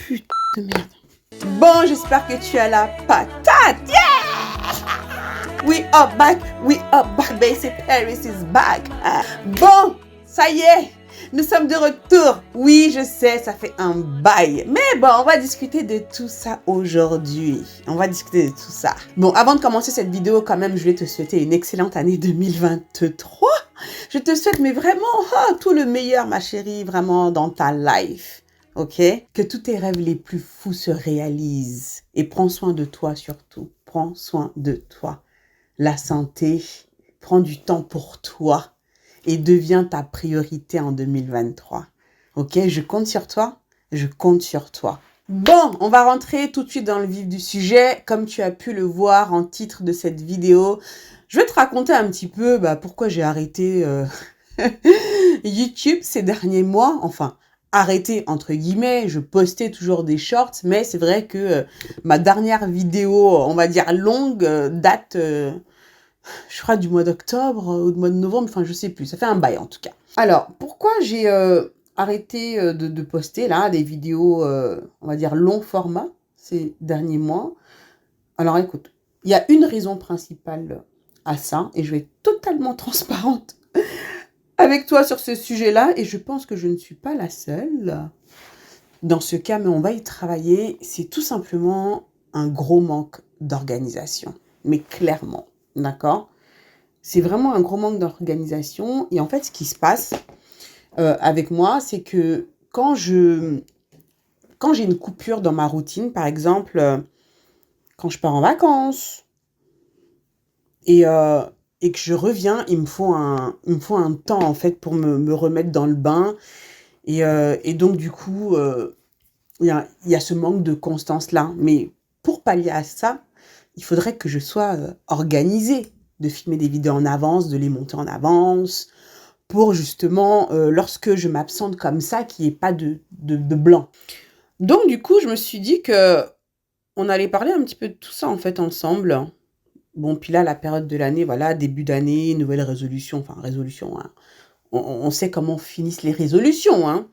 Putain de merde. Bon, j'espère que tu as la patate. Yeah! We are back, baby. Paris is back. Bon, ça y est, nous sommes de retour. Oui, je sais, ça fait un bail. Mais bon, on va discuter de tout ça aujourd'hui. Bon, avant de commencer cette vidéo, quand même, je vais te souhaiter une excellente année 2023. Je te souhaite, mais vraiment, tout le meilleur, ma chérie, vraiment, dans ta life. Ok? Que tous tes rêves les plus fous se réalisent. Et prends soin de toi surtout. Prends soin de toi. La santé, prends du temps pour toi. Et deviens ta priorité en 2023. Ok? Je compte sur toi. Je compte sur toi. Bon, on va rentrer tout de suite dans le vif du sujet. Comme tu as pu le voir en titre de cette vidéo, je vais te raconter un petit peu pourquoi j'ai arrêté YouTube ces derniers mois. Enfin, arrêté entre guillemets, je postais toujours des shorts, mais c'est vrai que ma dernière vidéo, on va dire longue, date, je crois, du mois d'octobre ou du mois de novembre, enfin je sais plus, ça fait un bail en tout cas. Alors, pourquoi j'ai arrêté de poster là des vidéos, on va dire long format ces derniers mois? Alors écoute, il y a une raison principale à ça, et je vais être totalement transparente avec toi sur ce sujet-là, et je pense que je ne suis pas la seule dans ce cas, mais on va y travailler. C'est tout simplement un gros manque d'organisation, mais clairement, d'accord? C'est vraiment un gros manque d'organisation, et en fait, ce qui se passe avec moi, c'est que quand j'ai une coupure dans ma routine, par exemple, quand je pars en vacances, et que je reviens, il me faut un temps, en fait, pour me remettre dans le bain. Et donc, du coup, il y a ce manque de constance-là. Mais pour pallier à ça, il faudrait que je sois organisée, de filmer des vidéos en avance, de les monter en avance, pour justement, lorsque je m'absente comme ça, qu'il n'y ait pas de blanc. Donc, du coup, je me suis dit que on allait parler un petit peu de tout ça, en fait, ensemble. Bon, puis là, la période de l'année, voilà, début d'année, nouvelle résolution, enfin, résolution, hein. On sait comment finissent les résolutions, hein.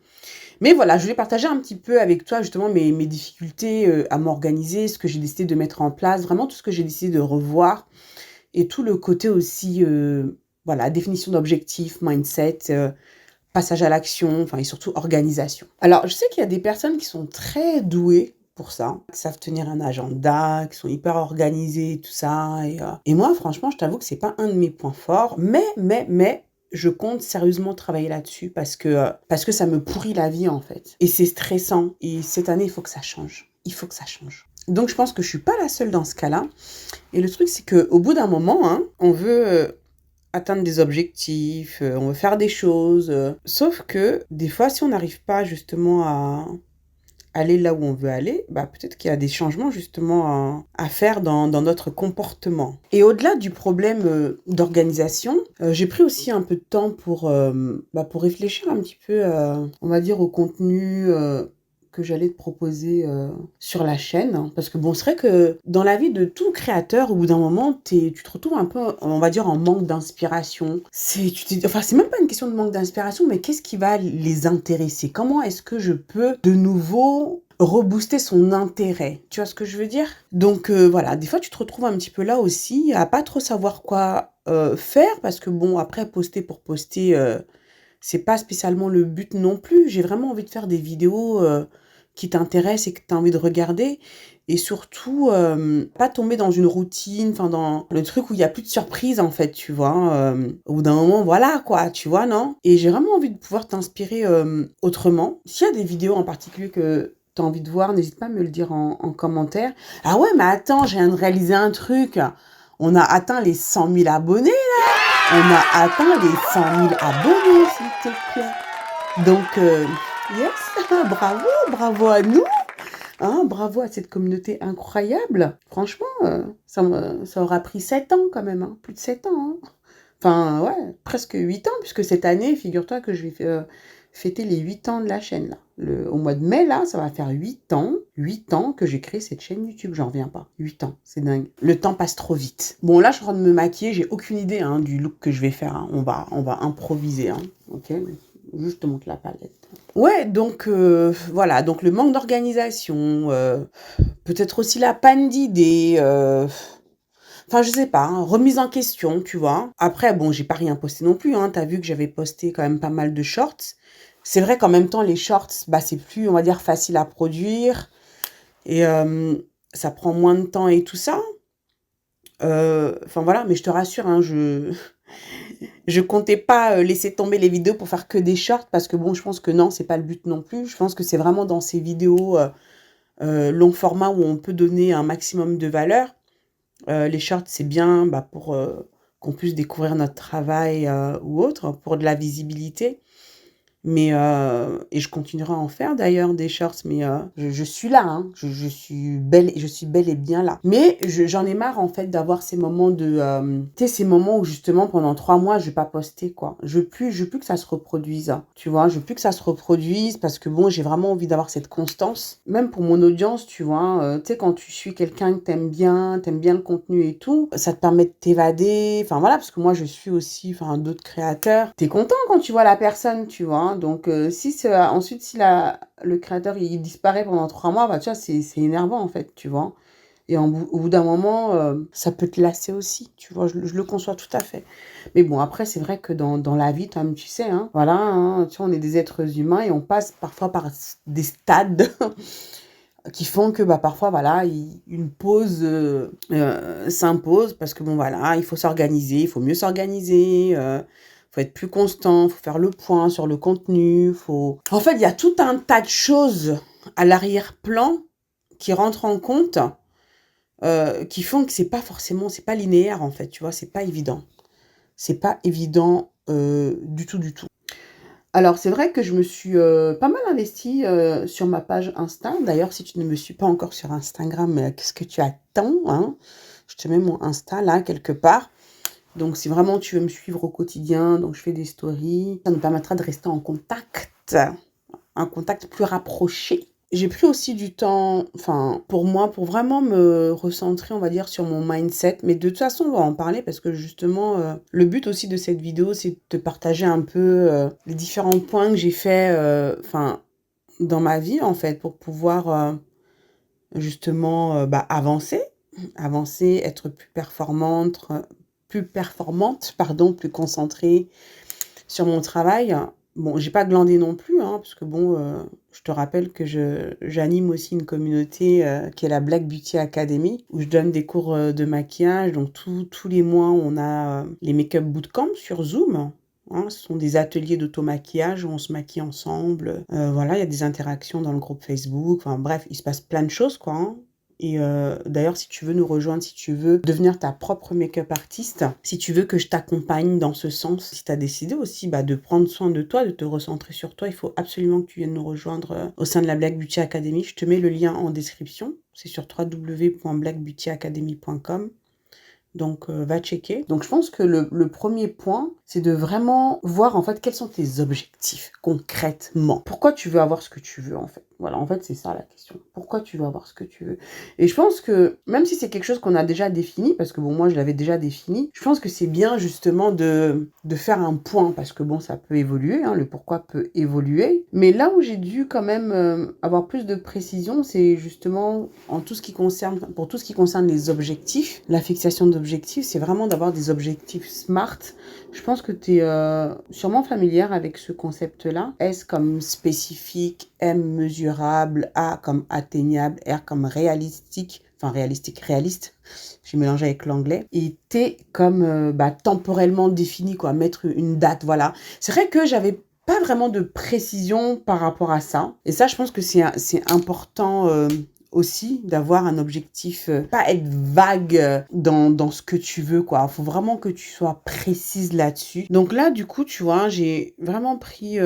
Mais voilà, je voulais partager un petit peu avec toi, justement, mes difficultés à m'organiser, ce que j'ai décidé de mettre en place, vraiment tout ce que j'ai décidé de revoir, et tout le côté aussi, voilà, définition d'objectifs, mindset, passage à l'action, enfin, et surtout organisation. Alors, je sais qu'il y a des personnes qui sont très douées pour ça, qui savent tenir un agenda, qui sont hyper organisées, tout ça. Et moi, franchement, je t'avoue que c'est pas un de mes points forts, mais je compte sérieusement travailler là-dessus parce que ça me pourrit la vie, en fait. Et c'est stressant. Et cette année, il faut que ça change. Il faut que ça change. Donc, je pense que je suis pas la seule dans ce cas-là. Et le truc, c'est qu'au bout d'un moment, hein, on veut atteindre des objectifs, on veut faire des choses. Sauf que des fois, si on n'arrive pas justement à aller là où on veut aller, peut-être qu'il y a des changements justement à faire dans notre comportement. Et au-delà du problème d'organisation, j'ai pris aussi un peu de temps pour réfléchir un petit peu, on va dire, au contenu que j'allais te proposer sur la chaîne. Hein. Parce que bon, c'est vrai que dans la vie de tout créateur, au bout d'un moment, tu te retrouves un peu, on va dire, en manque d'inspiration. C'est même pas une question de manque d'inspiration, mais qu'est-ce qui va les intéresser? Comment est-ce que je peux de nouveau rebooster son intérêt? Tu vois ce que je veux dire? Donc voilà, des fois tu te retrouves un petit peu là aussi, à pas trop savoir quoi faire, parce que bon, après, poster pour poster, c'est pas spécialement le but non plus. J'ai vraiment envie de faire des vidéos qui t'intéressent et que tu as envie de regarder. Et surtout, pas tomber dans une routine, enfin dans le truc où il n'y a plus de surprise, en fait, tu vois. Au bout d'un moment, voilà, quoi, tu vois, non? Et j'ai vraiment envie de pouvoir t'inspirer autrement. S'il y a des vidéos en particulier que tu as envie de voir, n'hésite pas à me le dire en commentaire. Ah ouais, mais attends, j'ai viens de réaliser un truc. On a atteint les 100 000 abonnés, là. On a atteint les 100 000 abonnés, s'il te plaît. Donc, yes, bravo à nous. Hein, bravo à cette communauté incroyable. Franchement, ça aura pris 7 ans quand même, hein, plus de 7 ans. Hein. Enfin, ouais, presque 8 ans, puisque cette année, figure-toi que je vais fêter les 8 ans de la chaîne, là. Au mois de mai, là, ça va faire 8 ans que j'ai créé cette chaîne YouTube. J'en reviens pas. 8 ans, c'est dingue. Le temps passe trop vite. Bon, là, je suis en train de me maquiller. J'ai aucune idée du look que je vais faire. Hein. On va improviser, hein, ok? Juste te montre la palette. Ouais, donc voilà, donc le manque d'organisation, peut-être aussi la panne d'idées, enfin je sais pas, hein, remise en question, tu vois. Après, bon, j'ai pas rien posté non plus, hein. T'as vu que j'avais posté quand même pas mal de shorts. C'est vrai qu'en même temps, les shorts, bah c'est plus, on va dire, facile à produire et ça prend moins de temps et tout ça. Enfin voilà, mais je te rassure, hein, je comptais pas laisser tomber les vidéos pour faire que des shorts parce que bon, je pense que non, c'est pas le but non plus. Je pense que c'est vraiment dans ces vidéos long format où on peut donner un maximum de valeur. Les shorts, c'est bien bah, pour qu'on puisse découvrir notre travail ou autre, pour de la visibilité. Mais et je continuerai à en faire d'ailleurs des shorts, mais je suis là, hein. Je suis bel et bien là. Mais j'en ai marre en fait d'avoir ces moments de, tu sais, ces moments où justement pendant 3 mois je vais pas poster quoi. Je veux plus que ça se reproduise, hein. Tu vois, je veux plus que ça se reproduise parce que bon, j'ai vraiment envie d'avoir cette constance, même pour mon audience, tu vois. Tu sais, quand tu suis quelqu'un que t'aimes bien le contenu et tout, ça te permet de t'évader. Enfin voilà, parce que moi je suis aussi, enfin d'autres créateurs. T'es content quand tu vois la personne, tu vois, hein. Donc, ensuite, si le créateur il disparaît pendant 3 mois, bah, tu vois, c'est énervant en fait, tu vois. Et au bout d'un moment, ça peut te lasser aussi, tu vois, je le conçois tout à fait. Mais bon, après, c'est vrai que dans la vie, toi-même, tu sais, hein, voilà, hein, tu vois, on est des êtres humains et on passe parfois par des stades qui font que bah, parfois, voilà, une pause s'impose parce que bon, voilà, il faut s'organiser, il faut mieux s'organiser. Faut être plus constant, faut faire le point sur le contenu, faut... En fait, il y a tout un tas de choses à l'arrière-plan qui rentrent en compte, qui font que c'est pas forcément, c'est pas linéaire en fait, tu vois, c'est pas évident. C'est pas évident du tout, du tout. Alors, c'est vrai que je me suis pas mal investie sur ma page Insta. D'ailleurs, si tu ne me suis pas encore sur Instagram, qu'est-ce que tu attends, hein? Je te mets mon Insta là, quelque part. Donc, si vraiment tu veux me suivre au quotidien, donc je fais des stories, ça nous permettra de rester en contact, un contact plus rapproché. J'ai pris aussi du temps, enfin, pour moi, pour vraiment me recentrer, on va dire, sur mon mindset. Mais de toute façon, on va en parler parce que justement, le but aussi de cette vidéo, c'est de te partager un peu les différents points que j'ai fait, enfin, dans ma vie, en fait, pour pouvoir justement bah, avancer, être plus performante, pardon, plus concentrée sur mon travail. Bon, j'ai pas glandé non plus, hein, parce que bon, je te rappelle que j'anime aussi une communauté qui est la Black Beauty Academy, où je donne des cours de maquillage. Donc tous les mois, on a les make-up bootcamp sur Zoom. Hein, ce sont des ateliers d'auto-maquillage où on se maquille ensemble. Voilà, il y a des interactions dans le groupe Facebook. Enfin bref, il se passe plein de choses, quoi, hein. Et d'ailleurs, si tu veux nous rejoindre, si tu veux devenir ta propre make-up artiste, si tu veux que je t'accompagne dans ce sens, si tu as décidé aussi bah, de prendre soin de toi, de te recentrer sur toi, il faut absolument que tu viennes nous rejoindre au sein de la Black Beauty Academy. Je te mets le lien en description. C'est sur www.blackbeautyacademy.com. Donc, va checker. Donc, je pense que le premier point, c'est de vraiment voir, en fait, quels sont tes objectifs concrètement. Pourquoi tu veux avoir ce que tu veux, en fait. Voilà, en fait, c'est ça la question. Pourquoi tu veux avoir ce que tu veux? Et je pense que, même si c'est quelque chose qu'on a déjà défini, parce que bon, moi, je l'avais déjà défini, je pense que c'est bien, justement, de faire un point, parce que bon, ça peut évoluer, hein, le pourquoi peut évoluer. Mais là où j'ai dû quand même avoir plus de précision, c'est justement pour tout ce qui concerne les objectifs, la fixation d'objectifs, c'est vraiment d'avoir des objectifs SMART. Je pense que tu es sûrement familière avec ce concept-là. S comme spécifique, M mesurable, A comme atteignable, R comme réaliste. J'ai mélangé avec l'anglais. Et T comme bah, temporellement défini, quoi, mettre une date, voilà. C'est vrai que j'avais pas vraiment de précision par rapport à ça. Et ça, je pense que c'est important aussi d'avoir un objectif, pas être vague dans ce que tu veux, quoi. Il faut vraiment que tu sois précise là-dessus. Donc là, du coup, tu vois, j'ai vraiment pris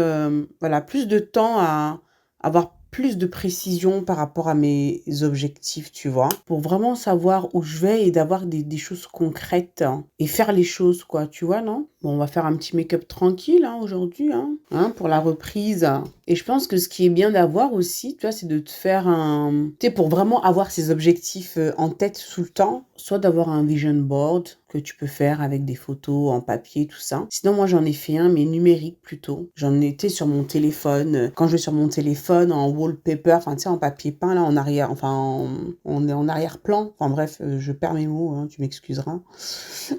voilà, plus de temps à avoir plus de précision par rapport à mes objectifs, tu vois, pour vraiment savoir où je vais et d'avoir des choses concrètes hein, et faire les choses, quoi, tu vois, non? Bon, on va faire un petit make-up tranquille hein, aujourd'hui, hein, pour la reprise. Et je pense que ce qui est bien d'avoir aussi, tu vois, c'est de te faire un... Tu sais, pour vraiment avoir ces objectifs en tête tout le temps, soit d'avoir un vision board que tu peux faire avec des photos en papier, tout ça. Sinon, moi, j'en ai fait un, mais numérique plutôt. J'en étais sur mon téléphone. Quand je vais sur mon téléphone, en wallpaper, enfin, tu sais, en papier peint, là, en arrière, enfin, en arrière-plan. Enfin, bref, je perds mes mots, hein, tu m'excuseras.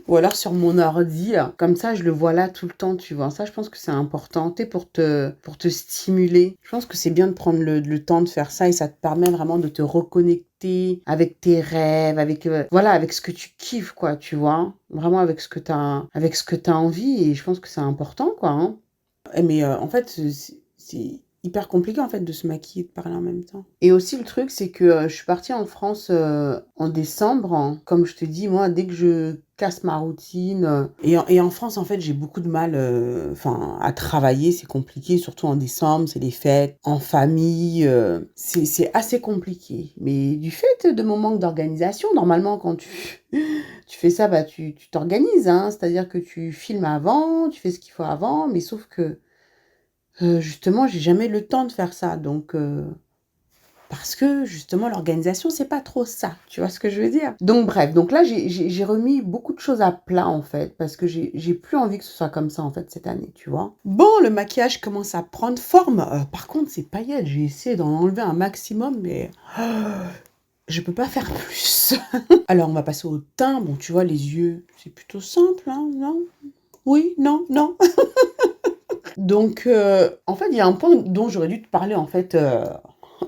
Ou alors sur mon ordi, comme ça, je le vois là tout le temps, tu vois. Ça, je pense que c'est important, tu sais, pour te stimuler. Je pense que c'est bien de prendre le temps de faire ça et ça te permet vraiment de te reconnecter avec tes rêves, avec, voilà, avec ce que tu kiffes, quoi, tu vois. Vraiment avec ce que t'as envie et je pense que c'est important, quoi, hein. Mais en fait, c'est hyper compliqué en fait de se maquiller et de parler en même temps. Et aussi le truc, c'est que je suis partie en France en décembre, hein. Comme je te dis, moi, dès que je casse ma routine, et en France, en fait, j'ai beaucoup de mal enfin, à travailler, c'est compliqué, surtout en décembre, c'est les fêtes, en famille, c'est assez compliqué. Mais du fait de mon manque d'organisation, normalement, quand tu fais ça, bah, tu t'organises, hein. C'est-à-dire que tu filmes avant, tu fais ce qu'il faut avant, mais sauf que justement, j'ai jamais le temps de faire ça. Donc, parce que justement, l'organisation, c'est pas trop ça. Tu vois ce que je veux dire? Donc, bref. Donc là, j'ai remis beaucoup de choses à plat, en fait, parce que j'ai plus envie que ce soit comme ça, en fait, cette année, tu vois. Bon, le maquillage commence à prendre forme. Par contre, ces paillettes, j'ai essayé d'en enlever un maximum, mais je peux pas faire plus. Alors, on va passer au teint. Bon, tu vois, les yeux, c'est plutôt simple, hein, non? Oui, non, non. Donc, en fait, il y a un point dont j'aurais dû te parler, en fait,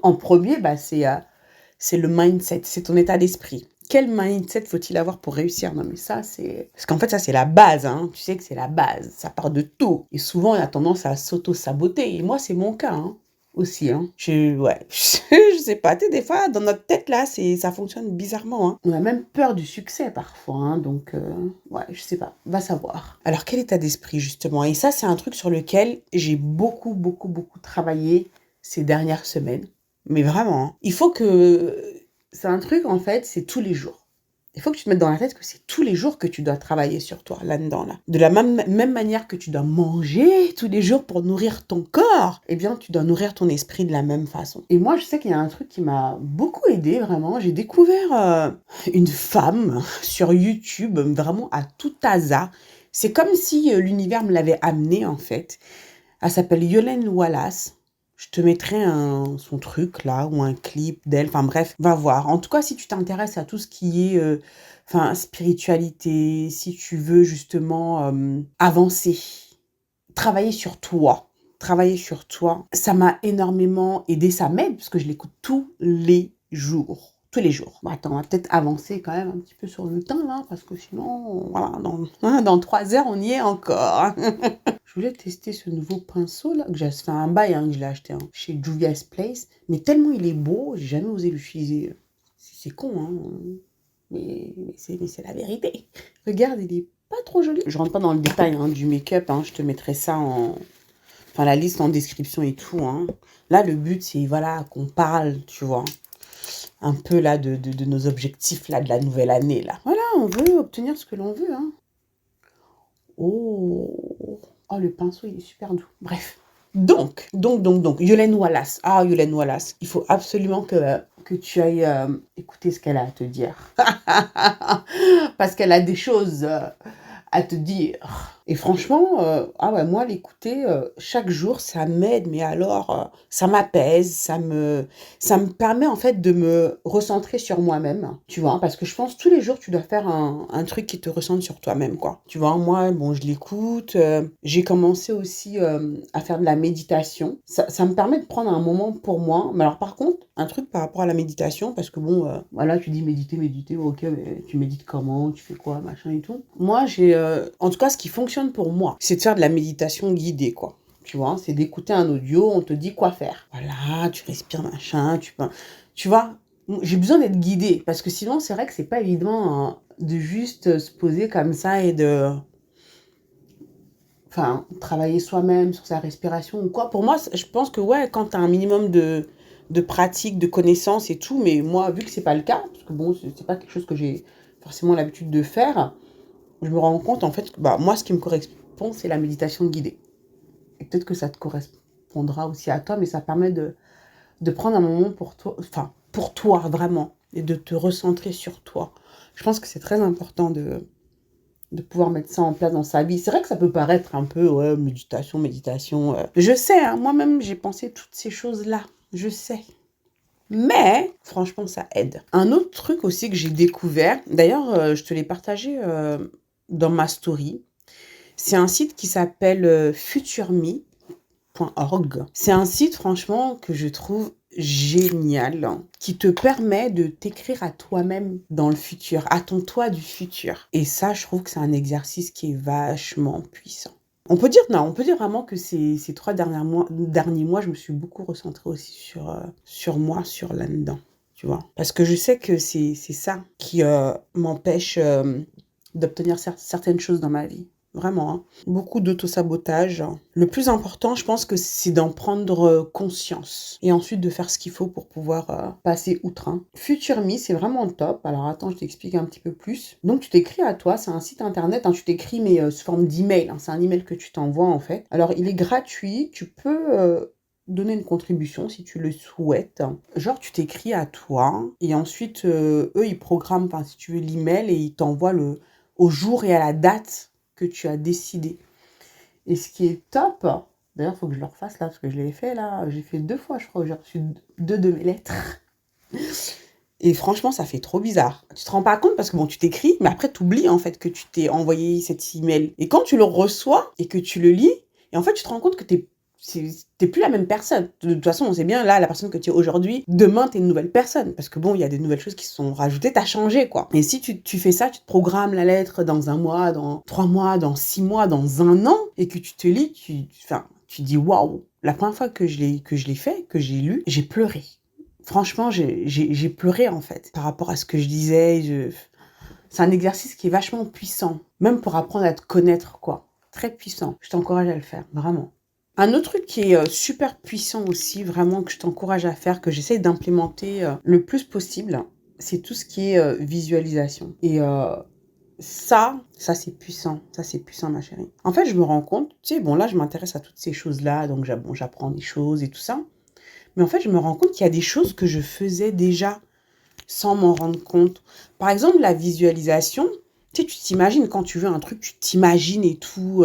en premier, bah, c'est le mindset, c'est ton état d'esprit. Quel mindset faut-il avoir pour réussir? Non, mais ça, c'est... Parce qu'en fait, ça, c'est la base, hein. Tu sais que c'est la base. Ça part de tout. Et souvent, on a tendance à s'auto-saboter. Et moi, c'est mon cas, hein, aussi, hein. Ouais, je sais pas. Tu sais, des fois, dans notre tête, là, ça fonctionne bizarrement, hein. On a même peur du succès, parfois, hein. Donc, ouais, je sais pas. Va savoir. Alors, quel état d'esprit, justement? Et ça, c'est un truc sur lequel j'ai beaucoup, beaucoup, beaucoup travaillé ces dernières semaines. Mais vraiment, hein. Il faut que... C'est un truc, en fait, c'est tous les jours. Il faut que tu te mettes dans la tête que c'est tous les jours que tu dois travailler sur toi, là-dedans, là. De la même manière que tu dois manger tous les jours pour nourrir ton corps, eh bien, tu dois nourrir ton esprit de la même façon. Et moi, je sais qu'il y a un truc qui m'a beaucoup aidée, vraiment. J'ai découvert une femme sur YouTube, vraiment à tout hasard. C'est comme si l'univers me l'avait amenée, en fait. Elle s'appelle Yolène Wallace. Je te mettrai son truc là, ou un clip d'elle. Enfin bref, va voir. En tout cas, si tu t'intéresses à tout ce qui est enfin, spiritualité, si tu veux justement avancer, travailler sur toi, ça m'a énormément aidé, ça m'aide, parce que je l'écoute tous les jours. Tous les jours. Bon, attends, on va peut-être avancer quand même un petit peu sur le temps, là, parce que sinon, voilà, dans 3 heures, on y est encore. Je voulais tester ce nouveau pinceau là, que j'ai fait un bail, hein, que je l'ai acheté chez Juvia's Place, mais tellement il est beau, j'ai jamais osé l'utiliser. C'est con, hein, mais c'est la vérité. Regarde, il est pas trop joli. Je rentre pas dans le détail hein, du make-up, hein, je te mettrai ça enfin la liste en description et tout. Hein. Là, le but c'est voilà qu'on parle, tu vois, un peu là de nos objectifs là de la nouvelle année là. Voilà, on veut obtenir ce que l'on veut. Hein. Oh, le pinceau, il est super doux. Bref. Donc, Yolène Wallace. Ah, Yolène Wallace. Il faut absolument que tu ailles écouter ce qu'elle a à te dire. Parce qu'elle a des choses à te dire. Et franchement, ah ouais, moi, l'écouter chaque jour, ça m'aide, mais alors, ça m'apaise, ça me permet en fait de me recentrer sur moi-même, tu vois, parce que je pense tous les jours, tu dois faire un truc qui te recentre sur toi-même, quoi. Tu vois, moi, bon, je l'écoute, j'ai commencé aussi à faire de la méditation. Ça me permet de prendre un moment pour moi. Mais alors, par contre, un truc par rapport à la méditation, parce que bon, voilà, tu dis méditer, ok, mais tu médites comment, tu fais quoi, machin et tout. Moi, en tout cas, ce qui fonctionne pour moi, c'est de faire de la méditation guidée, quoi. Tu vois, c'est d'écouter un audio, on te dit quoi faire. Voilà, tu respires, machin, tu vois, j'ai besoin d'être guidée, parce que sinon, c'est vrai que c'est pas évident hein, de juste se poser comme ça et enfin, travailler soi-même sur sa respiration ou quoi. Pour moi, je pense que ouais, quand tu as un minimum de pratique, de connaissances et tout, mais moi, vu que c'est pas le cas, parce que bon, c'est pas quelque chose que j'ai forcément l'habitude de faire, je me rends compte en fait que bah, moi, ce qui me correspond, c'est la méditation guidée. Et peut-être que ça te correspond correspondra aussi à toi, mais ça permet de prendre un moment pour toi, enfin, pour toi, vraiment, et de te recentrer sur toi. Je pense que c'est très important de pouvoir mettre ça en place dans sa vie. C'est vrai que ça peut paraître un peu, ouais, méditation. Je sais, hein, moi-même, j'ai pensé toutes ces choses-là. Je sais. Mais, franchement, ça aide. Un autre truc aussi que j'ai découvert, d'ailleurs, je te l'ai partagé dans ma story, c'est un site qui s'appelle futurme.org. C'est un site, franchement, que je trouve génial, hein, qui te permet de t'écrire à toi-même dans le futur, à ton toi du futur. Et ça, je trouve que c'est un exercice qui est vachement puissant. On peut dire vraiment que ces 3 derniers mois, je me suis beaucoup recentrée aussi sur moi, sur là-dedans, tu vois. Parce que je sais que c'est ça qui m'empêche d'obtenir certaines choses dans ma vie. Vraiment, hein. Beaucoup d'autosabotage. Le plus important, je pense que c'est d'en prendre conscience. Et ensuite de faire ce qu'il faut pour pouvoir passer outre. Hein. FutureMe, c'est vraiment top. Alors attends, je t'explique un petit peu plus. Donc tu t'écris à toi, c'est un site internet. Hein, tu t'écris mais sous forme d'email. Hein, c'est un email que tu t'envoies en fait. Alors il est gratuit. Tu peux donner une contribution si tu le souhaites. Genre tu t'écris à toi et ensuite eux ils programment, enfin si tu veux, l'email et ils t'envoient au jour et à la date que tu as décidé. Et ce qui est top, d'ailleurs, il faut que je le refasse là, parce que je l'ai fait là, j'ai fait 2 fois, je crois, j'ai reçu 2 de mes lettres. Et franchement, ça fait trop bizarre. Tu te rends pas compte parce que bon, tu t'écris, mais après, tu oublies en fait que tu t'es envoyé cet email. Et quand tu le reçois et que tu le lis, et en fait, tu te rends compte que t'es plus la même personne. De toute façon, on sait bien, là, la personne que tu es aujourd'hui, demain, t'es une nouvelle personne. Parce que bon, il y a des nouvelles choses qui se sont rajoutées, t'as changé, quoi. Et si tu fais ça, tu te programmes la lettre dans 1 mois, dans 3 mois, dans 6 mois, dans 1 an, et que tu te lis, tu dis, waouh! La première fois que je l'ai fait, que j'ai lu, j'ai pleuré. Franchement, j'ai pleuré, en fait, par rapport à ce que je disais. C'est un exercice qui est vachement puissant, même pour apprendre à te connaître, quoi. Très puissant. Je t'encourage à le faire, vraiment. Un autre truc qui est super puissant aussi, vraiment, que je t'encourage à faire, que j'essaie d'implémenter le plus possible, c'est tout ce qui est visualisation. Et ça c'est puissant. Ça, c'est puissant, ma chérie. En fait, je me rends compte, tu sais, bon, là, je m'intéresse à toutes ces choses-là, donc j'apprends des choses et tout ça. Mais en fait, je me rends compte qu'il y a des choses que je faisais déjà sans m'en rendre compte. Par exemple, la visualisation, tu sais, tu t'imagines quand tu veux un truc, tu t'imagines et tout...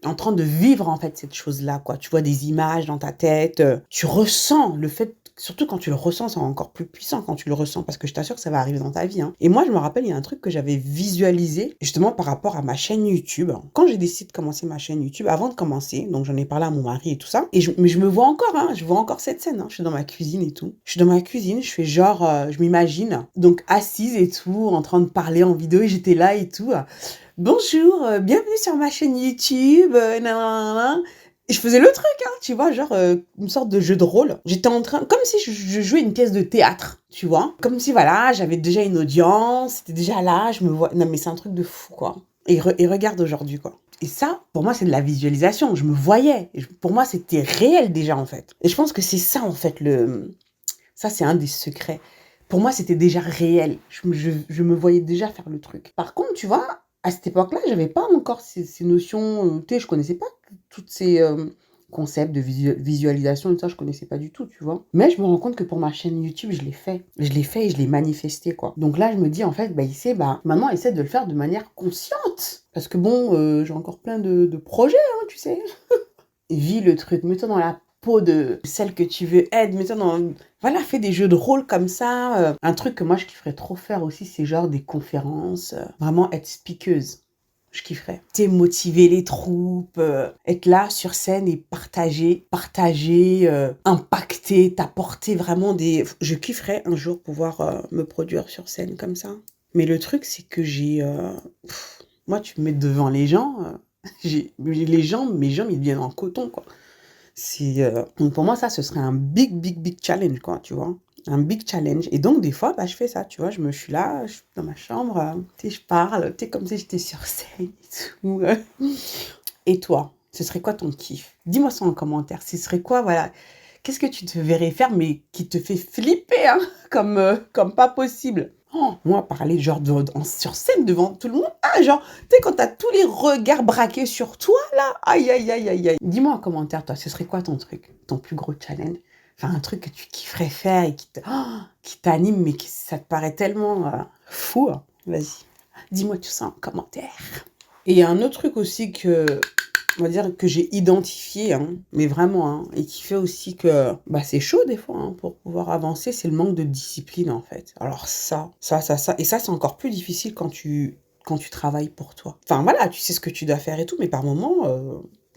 en train de vivre en fait cette chose-là, quoi. Tu vois des images dans ta tête, tu ressens le fait, surtout quand tu le ressens, c'est encore plus puissant quand tu le ressens, parce que je t'assure que ça va arriver dans ta vie. Hein. Et moi, je me rappelle, il y a un truc que j'avais visualisé, justement par rapport à ma chaîne YouTube. Quand j'ai décidé de commencer ma chaîne YouTube, avant de commencer, donc j'en ai parlé à mon mari et tout ça, mais je me vois encore, hein, je vois encore cette scène, hein. Je suis dans ma cuisine et tout. Je suis dans ma cuisine, je fais genre, je m'imagine, donc assise et tout, en train de parler en vidéo, et j'étais là et tout. Bonjour, bienvenue sur ma chaîne YouTube, nanana. Et je faisais le truc, hein, tu vois, genre une sorte de jeu de rôle. J'étais en train, comme si je jouais une pièce de théâtre, tu vois. Comme si, voilà, j'avais déjà une audience, c'était déjà là, je me vois... Non, mais c'est un truc de fou, quoi. Et regarde aujourd'hui, quoi. Et ça, pour moi, c'est de la visualisation. Je me voyais. Pour moi, c'était réel déjà, en fait. Et je pense que c'est ça, en fait, ça, c'est un des secrets. Pour moi, c'était déjà réel. Je me voyais déjà faire le truc. Par contre, tu vois, à cette époque-là, j'avais pas encore ces notions, tu sais, je connaissais pas toutes ces concepts de visualisation et ça, je connaissais pas du tout, tu vois. Mais je me rends compte que pour ma chaîne YouTube, je l'ai fait. Je l'ai fait et je l'ai manifesté, quoi. Donc là, je me dis, en fait, maintenant, essaie de le faire de manière consciente. Parce que bon, j'ai encore plein de projets, hein, tu sais. Vis le truc, mets-toi dans la peau de celle que tu veux être, mets-toi dans... Voilà, fais des jeux de rôle comme ça. Un truc que moi, je kifferais trop faire aussi, c'est genre des conférences. Vraiment être speakeuse. Je kifferais. Tu sais, motiver les troupes, être là sur scène et partager, impacter, t'apporter vraiment des... Je kifferais un jour pouvoir me produire sur scène comme ça. Mais le truc, c'est que moi, tu me mets devant les gens... mes jambes, ils deviennent en coton, quoi. Donc pour moi, ça, ce serait un big challenge, quoi, tu vois. Un big challenge. Et donc, des fois, je fais ça, tu vois. Je suis là, je suis dans ma chambre, tu sais, je parle, tu sais, comme si j'étais sur scène et tout. Et toi, ce serait quoi ton kiff? Dis-moi ça en commentaire. Ce serait quoi, voilà. Qu'est-ce que tu te verrais faire, mais qui te fait flipper, hein, comme pas possible? Oh, moi, parler genre sur scène devant tout le monde, ah, genre, tu sais, quand t'as tous les regards braqués sur toi, là, aïe, aïe, aïe, aïe, aïe. Dis-moi en commentaire, toi, ce serait quoi ton truc, ton plus gros challenge? Enfin, un truc que tu kifferais faire et qui t'anime, mais qui ça te paraît tellement fou, hein. Vas-y, dis-moi tout ça en commentaire. Et il y a un autre truc aussi que, on va dire, que j'ai identifié, hein, mais vraiment, hein, et qui fait aussi que bah, c'est chaud des fois hein, pour pouvoir avancer, c'est le manque de discipline en fait. Alors ça. Et ça, c'est encore plus difficile quand tu travailles pour toi. Enfin voilà, tu sais ce que tu dois faire et tout, mais par moment,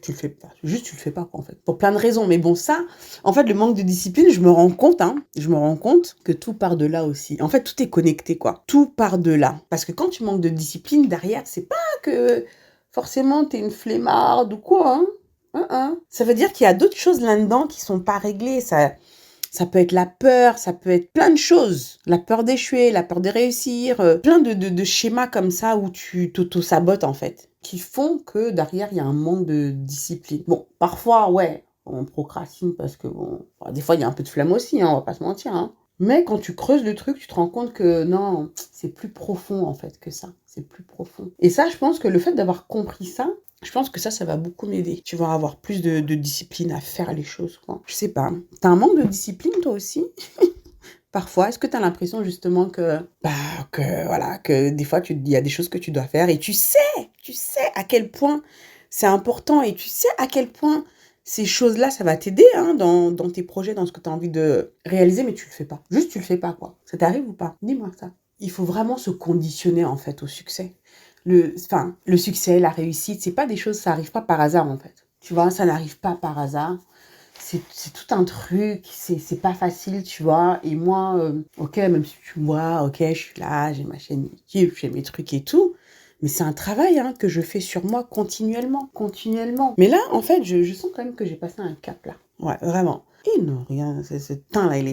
tu le fais pas. Juste, tu le fais pas, quoi, en fait. Pour plein de raisons. Mais bon, ça, en fait, le manque de discipline, je me rends compte, hein. Je me rends compte que tout part de là aussi. En fait, tout est connecté, quoi. Tout part de là. Parce que quand tu manques de discipline, derrière, c'est pas que forcément t'es une flemmarde ou quoi, hein. Ça veut dire qu'il y a d'autres choses là-dedans qui sont pas réglées. Ça peut être la peur, ça peut être plein de choses. La peur d'échouer, la peur de réussir, plein de schémas comme ça où tu t'auto-sabotes en fait, qui font que derrière, il y a un manque de discipline. Bon, parfois, ouais, on procrastine parce que, bon, des fois, il y a un peu de flemme aussi, hein, on va pas se mentir, hein. Mais quand tu creuses le truc, tu te rends compte que non, c'est plus profond en fait que ça. C'est plus profond. Et ça, je pense que le fait d'avoir compris ça, je pense que ça va beaucoup m'aider. Tu vas avoir plus de discipline à faire les choses, quoi. Je sais pas. T'as un manque de discipline, toi aussi? Parfois, est-ce que t'as l'impression justement voilà, que des fois, il y a des choses que tu dois faire et tu sais à quel point c'est important et tu sais à quel point ces choses-là, ça va t'aider hein, dans tes projets, dans ce que tu as envie de réaliser, mais tu le fais pas. Juste, tu le fais pas, quoi. Ça t'arrive ou pas? Dis-moi ça. Il faut vraiment se conditionner, en fait, au succès. Le succès, la réussite, c'est pas des choses, ça arrive pas par hasard, en fait. Tu vois, ça n'arrive pas par hasard. C'est tout un truc, c'est pas facile, tu vois. Et moi, ok, même si tu me vois, ok, je suis là, j'ai ma chaîne YouTube, j'ai mes trucs et tout. Mais c'est un travail hein, que je fais sur moi continuellement. Mais là, en fait, je sens quand même que j'ai passé un cap, là. Ouais, vraiment. Et non, regarde, ce teint-là, il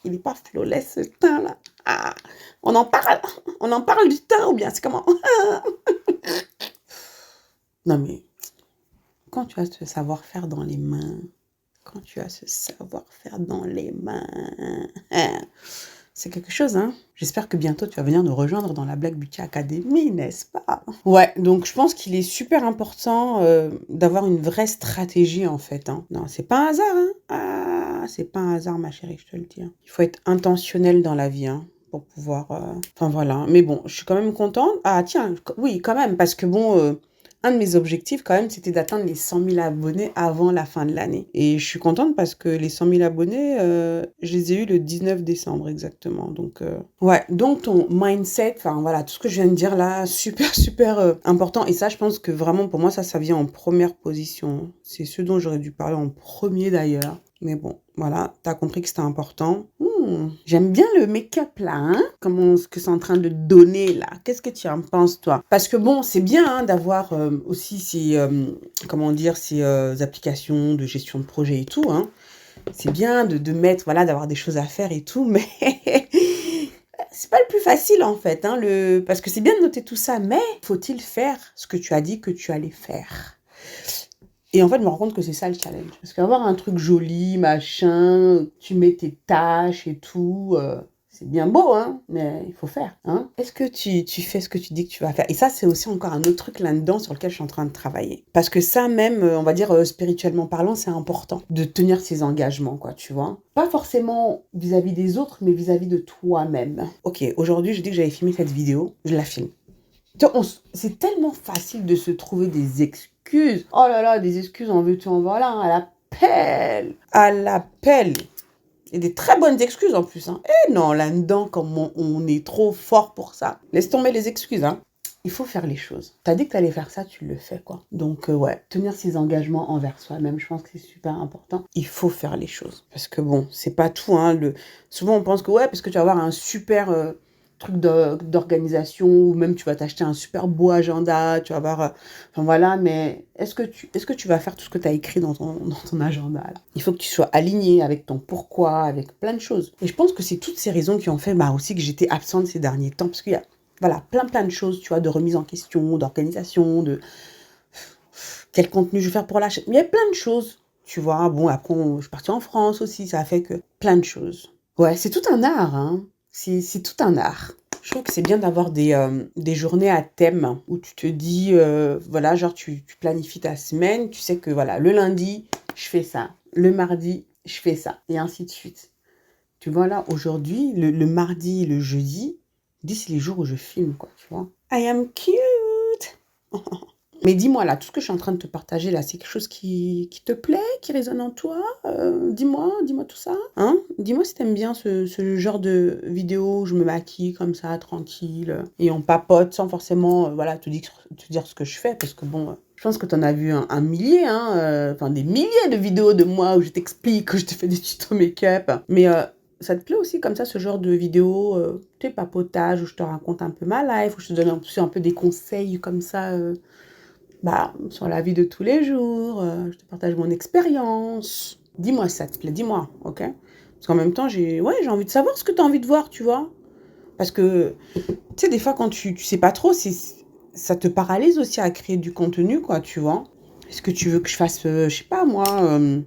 est pas flawless, ce teint-là. Ah, on en parle du teint ou bien c'est comment? Non, mais quand tu as ce savoir-faire dans les mains, c'est quelque chose, hein. J'espère que bientôt tu vas venir nous rejoindre dans la Black Beauty Academy, n'est-ce pas? Ouais, donc je pense qu'il est super important d'avoir une vraie stratégie en fait, hein. Non, c'est pas un hasard, hein. Ah, c'est pas un hasard, ma chérie, je te le dis, hein. Il faut être intentionnel dans la vie, hein, pour pouvoir. Enfin voilà. Mais bon, je suis quand même contente. Ah tiens, oui, quand même, parce que bon. Un de mes objectifs, quand même, c'était d'atteindre les 100 000 abonnés avant la fin de l'année. Et je suis contente parce que les 100 000 abonnés, je les ai eus le 19 décembre exactement. Donc, ouais, donc ton mindset, enfin voilà, tout ce que je viens de dire là, super, super important. Et ça, je pense que vraiment, pour moi, ça vient en première position. C'est ce dont j'aurais dû parler en premier d'ailleurs. Mais bon, voilà, t'as compris que c'était important. J'aime bien le make-up là, hein? Comment ce que c'est en train de donner là? Qu'est-ce que tu en penses toi? Parce que bon, c'est bien hein, d'avoir aussi ces, comment dire, ces applications de gestion de projet et tout, hein. C'est bien de mettre, voilà, d'avoir des choses à faire et tout, mais c'est pas le plus facile en fait, hein, parce que c'est bien de noter tout ça, mais faut-il faire ce que tu as dit que tu allais faire? Et en fait, je me rends compte que c'est ça le challenge. Parce qu'avoir un truc joli, machin, tu mets tes tâches et tout, c'est bien beau, hein, mais il faut faire, hein. Est-ce que tu fais ce que tu dis que tu vas faire? Et ça, c'est aussi encore un autre truc là-dedans sur lequel je suis en train de travailler. Parce que ça même, on va dire spirituellement parlant, c'est important de tenir ses engagements, quoi, tu vois. Pas forcément vis-à-vis des autres, mais vis-à-vis de toi-même. Ok, aujourd'hui, j'ai dit que j'allais filmer cette vidéo, je la filme. C'est tellement facile de se trouver des excuses. Oh là là, des excuses en veux-tu, en voilà, hein, à l'appel. Et des très bonnes excuses en plus, hein. Et non, là-dedans, comme on est trop fort pour ça. Laisse tomber les excuses, hein. Il faut faire les choses. T'as dit que t'allais faire ça, tu le fais, quoi. Donc, ouais, tenir ses engagements envers soi-même, je pense que c'est super important. Il faut faire les choses. Parce que bon, c'est pas tout, hein. Souvent, on pense que, ouais, parce que tu vas avoir un super truc d'organisation, ou même tu vas t'acheter un super beau agenda, tu vas avoir... Enfin voilà, mais est-ce que tu vas faire tout ce que tu as écrit dans ton agenda là? Il faut que tu sois aligné avec ton pourquoi, avec plein de choses. Et je pense que c'est toutes ces raisons qui ont fait aussi que j'étais absente ces derniers temps, parce qu'il y a voilà, plein de choses, tu vois, de remise en question, d'organisation, de quel contenu je vais faire pour la chaîne. Il y a plein de choses, tu vois. Bon, après, je suis partie en France aussi, ça a fait que plein de choses. Ouais, c'est tout un art, hein. C'est tout un art. Je trouve que c'est bien d'avoir des journées à thème où tu te dis, voilà, genre tu planifies ta semaine, tu sais que voilà, le lundi, je fais ça, le mardi, je fais ça, et ainsi de suite. Tu vois, là, aujourd'hui, le mardi et le jeudi, c'est les jours où je filme, quoi, tu vois. I am cute! Mais dis-moi, là, tout ce que je suis en train de te partager, là, c'est quelque chose qui te plaît, qui résonne en toi? Dis-moi tout ça. Hein? Dis-moi si t'aimes bien ce genre de vidéo où je me maquille comme ça, tranquille, et on papote sans forcément, voilà, te dire ce que je fais, parce que bon, je pense que t'en as vu un millier, hein, enfin des milliers de vidéos de moi où je t'explique, où je te fais des tutos make-up. Mais ça te plaît aussi comme ça, ce genre de vidéo, tu sais, papotage, où je te raconte un peu ma life, où je te donne un peu des conseils comme ça, sur la vie de tous les jours, je te partage mon expérience. Dis-moi si ça te plaît, dis-moi, ok? Parce qu'en même temps, j'ai envie de savoir ce que tu as envie de voir, tu vois? Parce que, tu sais, des fois, quand tu sais pas trop, ça te paralyse aussi à créer du contenu, quoi, tu vois? Est-ce que tu veux que je fasse, je sais pas moi,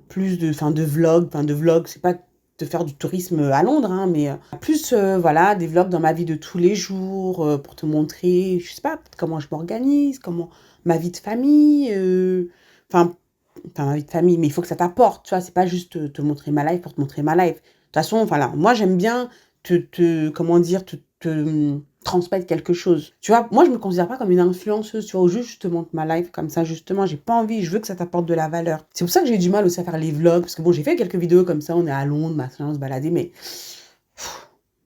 plus de vlogs, c'est pas de faire du tourisme à Londres, hein, mais plus, voilà, des vlogs dans ma vie de tous les jours, pour te montrer, je sais pas, peut-être comment je m'organise, comment ma vie de famille, enfin, ma vie de famille, mais il faut que ça t'apporte, tu vois, c'est pas juste te montrer ma life pour te montrer ma life. De toute façon, voilà, moi j'aime bien comment dire, transmettre quelque chose. Tu vois, moi je me considère pas comme une influenceuse, tu vois, où juste je te montre ma life comme ça, justement, j'ai pas envie, je veux que ça t'apporte de la valeur. C'est pour ça que j'ai du mal aussi à faire les vlogs, parce que bon, j'ai fait quelques vidéos comme ça, on est à Londres, machin, on se balader, mais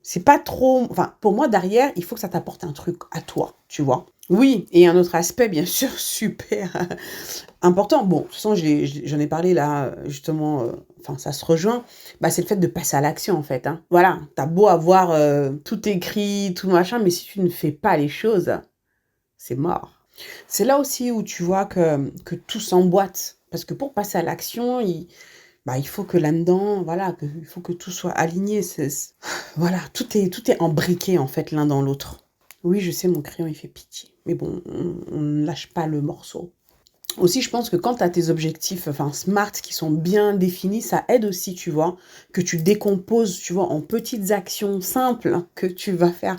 c'est pas trop, enfin, pour moi, derrière, il faut que ça t'apporte un truc à toi, tu vois. Oui, et un autre aspect, bien sûr, super important. Bon, de toute façon, j'en ai parlé là, justement, enfin, ça se rejoint. C'est le fait de passer à l'action, en fait, hein. Voilà, t'as beau avoir tout écrit, tout machin, mais si tu ne fais pas les choses, c'est mort. C'est là aussi où tu vois que tout s'emboîte. Parce que pour passer à l'action, il faut que là-dedans, voilà, il faut que tout soit aligné. Voilà, tout est embriqué, en fait, l'un dans l'autre. Oui, je sais, mon crayon, il fait pitié. Mais bon, on ne lâche pas le morceau. Aussi, je pense que quand tu as tes objectifs, enfin, SMART, qui sont bien définis, ça aide aussi, tu vois, que tu décomposes, tu vois, en petites actions simples que tu vas faire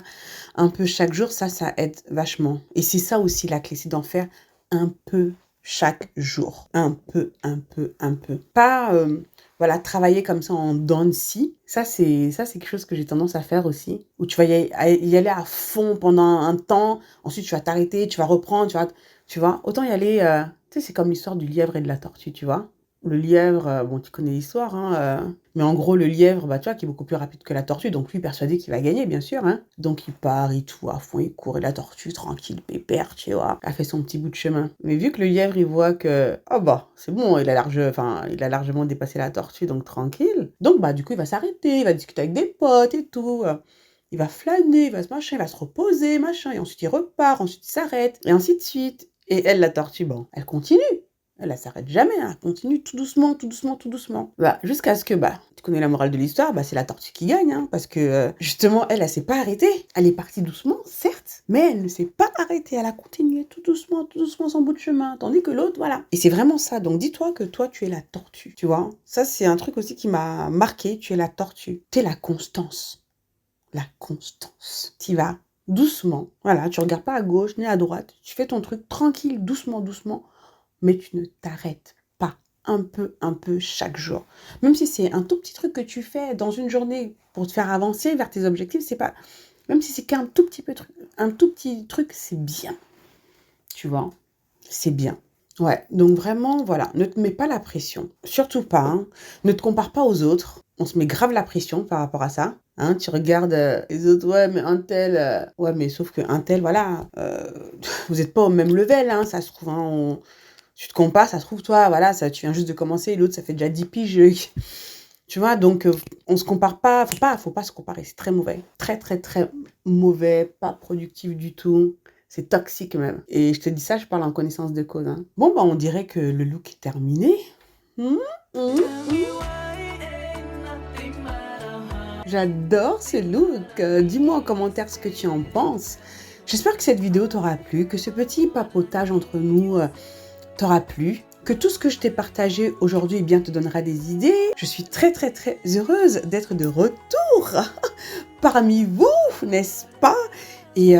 un peu chaque jour. Ça aide vachement. Et c'est ça aussi la clé, c'est d'en faire un peu chaque jour. Un peu, un peu, un peu. Pas, voilà, travailler comme ça en dents de scie. Ça, c'est quelque chose que j'ai tendance à faire aussi. Où tu vas y aller à fond pendant un temps. Ensuite, tu vas t'arrêter, tu vas reprendre, tu vois. Autant y aller, tu sais, c'est comme l'histoire du lièvre et de la tortue, tu vois. Le lièvre, bon, tu connais l'histoire, hein, mais en gros, le lièvre, tu vois, qui est beaucoup plus rapide que la tortue, donc lui, persuadé qu'il va gagner, bien sûr, hein. Donc il part, et tout, à fond, il court, et la tortue, tranquille, pépère, tu vois, a fait son petit bout de chemin. Mais vu que le lièvre, il voit que, c'est bon, il a largement dépassé la tortue, donc tranquille. Donc, du coup, il va s'arrêter, il va discuter avec des potes et tout. Il va flâner, il va il va se reposer, machin, et ensuite il repart, ensuite il s'arrête, et ainsi de suite. Et elle, la tortue, bon, elle continue. Elle s'arrête jamais, hein. Elle continue tout doucement, tout doucement, tout doucement. Jusqu'à ce que, tu connais la morale de l'histoire, c'est la tortue qui gagne, hein, parce que, justement, elle s'est pas arrêtée. Elle est partie doucement, certes, mais elle ne s'est pas arrêtée. Elle a continué tout doucement, son bout de chemin, tandis que l'autre, voilà. Et c'est vraiment ça. Donc, dis-toi que toi, tu es la tortue, tu vois. Ça, c'est un truc aussi qui m'a marqué. Tu es la tortue. Tu es la constance. La constance. Tu vas doucement. Voilà, tu regardes pas à gauche ni à droite. Tu fais ton truc tranquille, doucement, doucement. Mais tu ne t'arrêtes pas, un peu, chaque jour. Même si c'est un tout petit truc que tu fais dans une journée pour te faire avancer vers tes objectifs, c'est pas... Même si c'est qu'un tout petit peu un tout petit truc, c'est bien. Tu vois, c'est bien. Ouais, donc vraiment, voilà, ne te mets pas la pression. Surtout pas, hein. Ne te compare pas aux autres. On se met grave la pression par rapport à ça. Hein, tu regardes les autres, ouais, mais un tel... Ouais, mais sauf que un tel, voilà, vous n'êtes pas au même level, hein, ça se trouve, hein, tu te compares, ça se trouve, toi, voilà, tu viens juste de commencer, et l'autre, ça fait déjà 10 piges. Tu vois, donc, on se compare pas, faut pas se comparer, c'est très mauvais. Très, très, très mauvais, pas productif du tout. C'est toxique même. Et je te dis ça, je parle en connaissance de cause, hein. Bon, on dirait que le look est terminé. J'adore ce look. Dis-moi en commentaire ce que tu en penses. J'espère que cette vidéo t'aura plu, que ce petit papotage entre nous t'aura plu, que tout ce que je t'ai partagé aujourd'hui te donnera des idées. Je suis très très très heureuse d'être de retour parmi vous. fou, n'est-ce pas? Et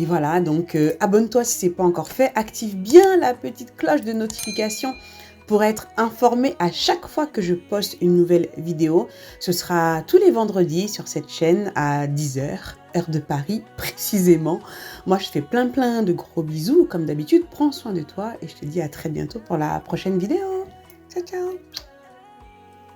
voilà, donc abonne-toi si ce n'est pas encore fait, active bien la petite cloche de notification pour être informé à chaque fois que je poste une nouvelle vidéo. Ce sera tous les vendredis sur cette chaîne à 10 h, heure de Paris précisément. Moi, je te fais plein de gros bisous. Comme d'habitude, prends soin de toi et je te dis à très bientôt pour la prochaine vidéo. Ciao, ciao!